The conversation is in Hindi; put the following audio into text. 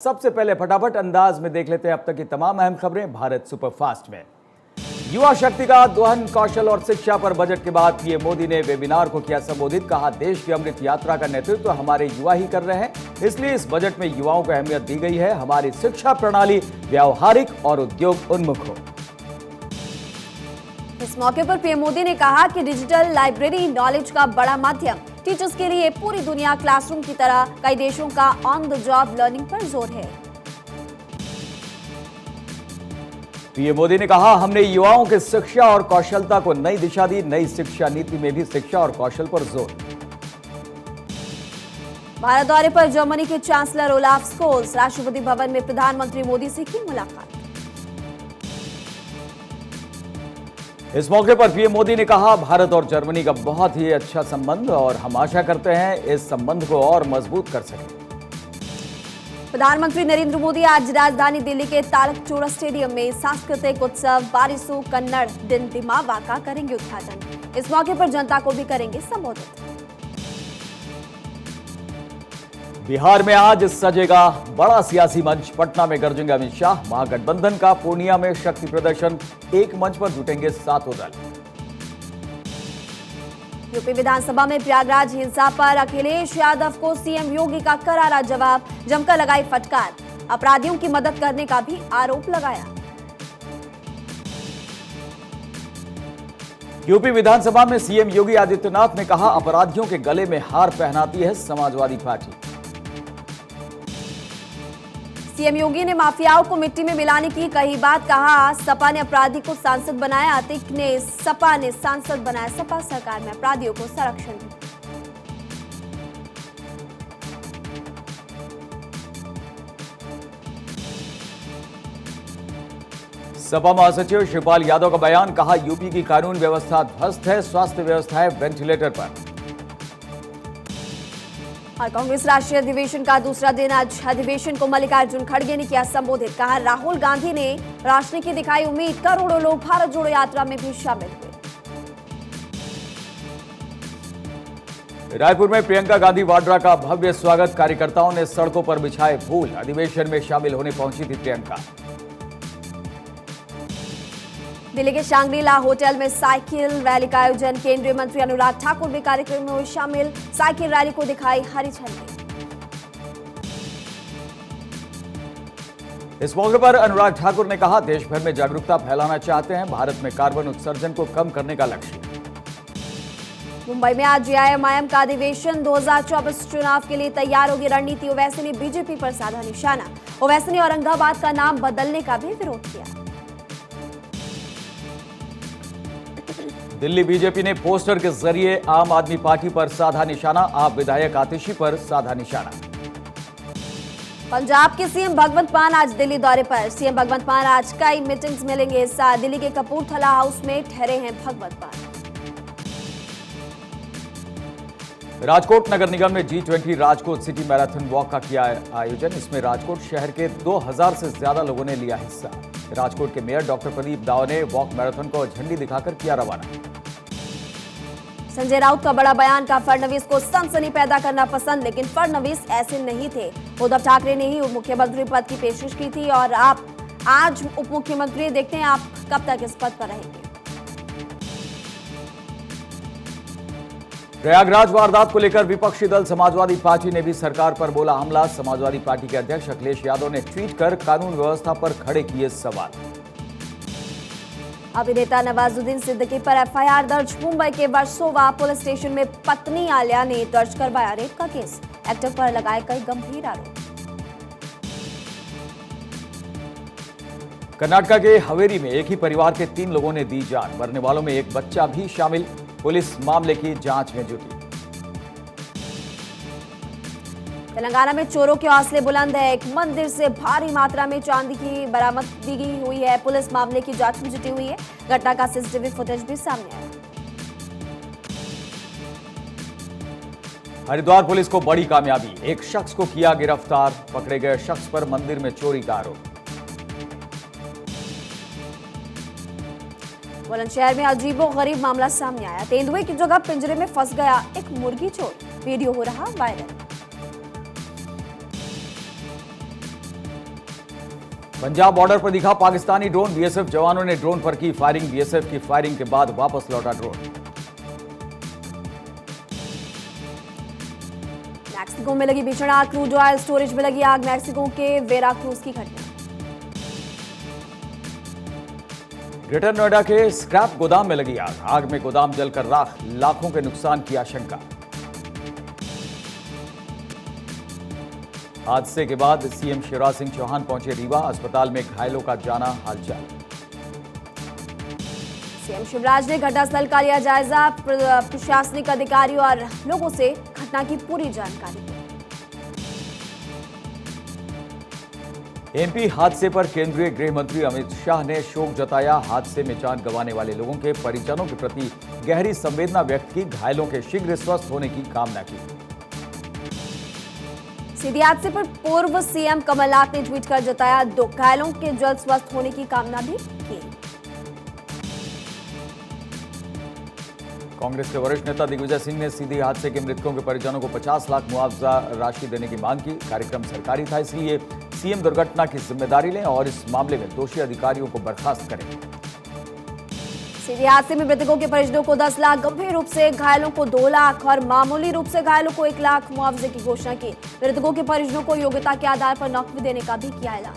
सबसे पहले फटाफट अंदाज में देख लेते हैं अब तक की तमाम अहम खबरें भारत सुपरफास्ट में। युवा शक्ति का दोहन, कौशल और शिक्षा पर बजट के बाद पीएम मोदी ने वेबिनार को किया संबोधित। कहा, देश की अमृत यात्रा का नेतृत्व हमारे युवा ही कर रहे हैं, इसलिए इस बजट में युवाओं को अहमियत दी गई है। हमारी शिक्षा प्रणाली व्यावहारिक और उद्योग उन्मुख हो। इस मौके पर पीएम मोदी ने कहा कि डिजिटल लाइब्रेरी नॉलेज का बड़ा माध्यम, टीचर्स के लिए पूरी दुनिया क्लासरूम की तरह कई देशों का ऑन द जॉब लर्निंग पर जोर है। पीएम मोदी ने कहा, हमने युवाओं के शिक्षा और कौशलता को नई दिशा दी। नई शिक्षा नीति में भी शिक्षा और कौशल पर जोर। भारत दौरे पर जर्मनी के chancellor Olaf Scholes, Rashtrapati Bhavan में प्रधानमंत्री मोदी से की मुलाकात। इस मौके पर पीएम मोदी ने कहा, भारत और जर्मनी का बहुत ही अच्छा संबंध और हम आशा करते हैं इस संबंध को और मजबूत कर सकें। प्रधानमंत्री नरेंद्र मोदी आज राजधानी दिल्ली के तालकटोरा स्टेडियम में सांस्कृतिक उत्सव बारिसु कन्नड़ दिन दिमावा का करेंगे उद्घाटन। इस मौके पर जनता को भी करेंगे संबोधित। बिहार में आज सजेगा बड़ा सियासी मंच। पटना में गरजेंगे अमित शाह। महागठबंधन का पूर्णिया में शक्ति प्रदर्शन। एक मंच पर जुटेंगे सातों दल। यूपी विधानसभा में प्रयागराज हिंसा पर अखिलेश यादव को सीएम योगी का करारा जवाब। जमकर लगाई फटकार। अपराधियों की मदद करने का भी आरोप लगाया। यूपी विधानसभा में सीएम योगी आदित्यनाथ ने कहा, अपराधियों के गले में हार पहनाती है समाजवादी पार्टी। सीएम योगी ने माफियाओं को मिट्टी में मिलाने की कही बात। कहा, सपा ने अपराधी को सांसद बनाया, अतिक ने सपा ने सांसद बनाया। सपा सरकार में अपराधियों को संरक्षण दी। सपा महासचिव शिवपाल यादव का बयान। कहा, यूपी की कानून व्यवस्था ध्वस्त है, स्वास्थ्य व्यवस्था है वेंटिलेटर पर। और कांग्रेस राष्ट्रीय अधिवेशन का दूसरा दिन। आज अधिवेशन को मल्लिकार्जुन खड़गे ने किया संबोधित। कहा, राहुल गांधी ने राष्ट्र की दिखाई उम्मीद। करोड़ों लोग भारत जोड़ो यात्रा में भी शामिल हुए। रायपुर में प्रियंका गांधी वाड्रा का भव्य स्वागत। कार्यकर्ताओं ने सड़कों पर बिछाए फूल। अधिवेशन में शामिल होने पहुंची थी प्रियंका। दिल्ली के शांग्रीला होटल में साइकिल रैली का आयोजन। केंद्रीय मंत्री अनुराग ठाकुर भी कार्यक्रम में हुए शामिल। साइकिल रैली को दिखाई हरी झंडी। इस मौके पर अनुराग ठाकुर ने कहा, देश भर में जागरूकता फैलाना चाहते हैं। भारत में कार्बन उत्सर्जन को कम करने का लक्ष्य। मुंबई में आज एआईएमआईएम का अधिवेशन। 2024 चुनाव के लिए तैयार होगी रणनीति। ओवैसी ने बीजेपी पर साधा निशाना। ओवैसी ने औरंगाबाद का नाम बदलने का भी विरोध किया। दिल्ली बीजेपी ने पोस्टर के जरिए आम आदमी पार्टी पर साधा निशाना। आप विधायक आतिशी पर साधा निशाना। पंजाब के सीएम भगवंत मान आज दिल्ली दौरे पर। सीएम भगवंत मान आज कई मीटिंग्स में लेंगे हिस्सा। दिल्ली के कपूरथला हाउस में ठहरे हैं भगवंत मान। राजकोट नगर निगम ने G20 Rajkot city marathon walk का किया आयोजन। इसमें राजकोट शहर के 2000 से ज्यादा लोगों ने लिया हिस्सा। राजकोट के मेयर डॉक्टर प्रदीप दाव ने वॉक मैराथन को झंडी दिखाकर किया रवाना। संजय राउत का बड़ा बयान। का फडणवीस को सनसनी पैदा करना पसंद, लेकिन फडणवीस ऐसे नहीं थे। उद्धव ठाकरे ने ही उप मुख्यमंत्री पद की पेशकश की थी और आप आज उप मुख्यमंत्री। देखते हैं आप कब तक इस पद पर रहेंगे। प्रयागराज वारदात को लेकर विपक्षी दल समाजवादी पार्टी ने भी सरकार पर बोला हमला। समाजवादी पार्टी के अध्यक्ष अखिलेश यादव ने ट्वीट कर कानून व्यवस्था पर खड़े किए सवाल। अभिनेता नवाजुद्दीन सिद्दीकी पर एफआईआर दर्ज। मुंबई के वर्सोवा पुलिस स्टेशन में पत्नी आलिया ने दर्ज करवाया रेप का केस। एक्टर पर लगाए कई गंभीर आरोप। कर्नाटक के हवेरी में एक ही परिवार के 3 लोगों ने दी जान। मरने वालों में एक बच्चा भी शामिल। पुलिस मामले की जांच में जुटी। तेलंगाना में चोरों के हौसले बुलंद है। एक मंदिर से भारी मात्रा में चांदी की बरामदगी हुई है। पुलिस मामले की जांच में जुटी हुई है। घटना का सीसीटीवी फुटेज भी सामने आया। हरिद्वार पुलिस को बड़ी कामयाबी। एक शख्स को किया गिरफ्तार। पकड़े गए शख्स पर मंदिर में चोरी का आरोप। बुलंदशहर में अजीबोगरीब मामला सामने आया। तेंदुए की जगह पिंजरे में फंस गया एक मुर्गी चोर। वीडियो हो रहा वायरल। पंजाब बॉर्डर पर दिखा पाकिस्तानी ड्रोन। बीएसएफ जवानों ने ड्रोन पर की फायरिंग। बीएसएफ की फायरिंग के बाद वापस लौटा ड्रोन। मैक्सिको में लगी भीषण आग। क्रूड ऑयल स्टोरेज में लगी आग। मैक्सिको के वेराक्रूज की घटना। ग्रेटर नोएडा के स्क्रैप गोदाम में लगी आग। आग में गोदाम जलकर राख। लाखों के नुकसान की आशंका। हादसे के बाद सीएम शिवराज सिंह चौहान पहुंचे रीवा। अस्पताल में घायलों का जाना हालचाल। सीएम शिवराज ने घटनास्थल का लिया जायजा। प्रशासनिक अधिकारियों और लोगों से घटना की पूरी जानकारी दी। एमपी हादसे पर केंद्रीय गृह मंत्री अमित शाह ने शोक जताया। हादसे में जान गंवाने वाले लोगों के परिजनों के प्रति गहरी संवेदना व्यक्त की। घायलों के शीघ्र स्वस्थ होने की कामना की। सीधी हादसे पर पूर्व सीएम कमलनाथ ने ट्वीट कर जताया दुख। घायलों के जल्द स्वस्थ होने की कामना भी की। कांग्रेस के वरिष्ठ नेता दिग्विजय सिंह ने सीधी हादसे के मृतकों के परिजनों को 50 लाख मुआवजा राशि देने की मांग की। कार्यक्रम सरकारी था, इसलिए सीएम दुर्घटना की जिम्मेदारी लें और इस मामले में दोषी अधिकारियों को बर्खास्त करें। सीधी हादसे में मृतकों के परिजनों को 10 लाख, गंभीर रूप से घायलों को 2 लाख और मामूली रूप से घायलों को 1 लाख मुआवजे की घोषणा की। मृतकों के परिजनों को योग्यता के आधार पर नौकरी देने का भी किया ऐलान।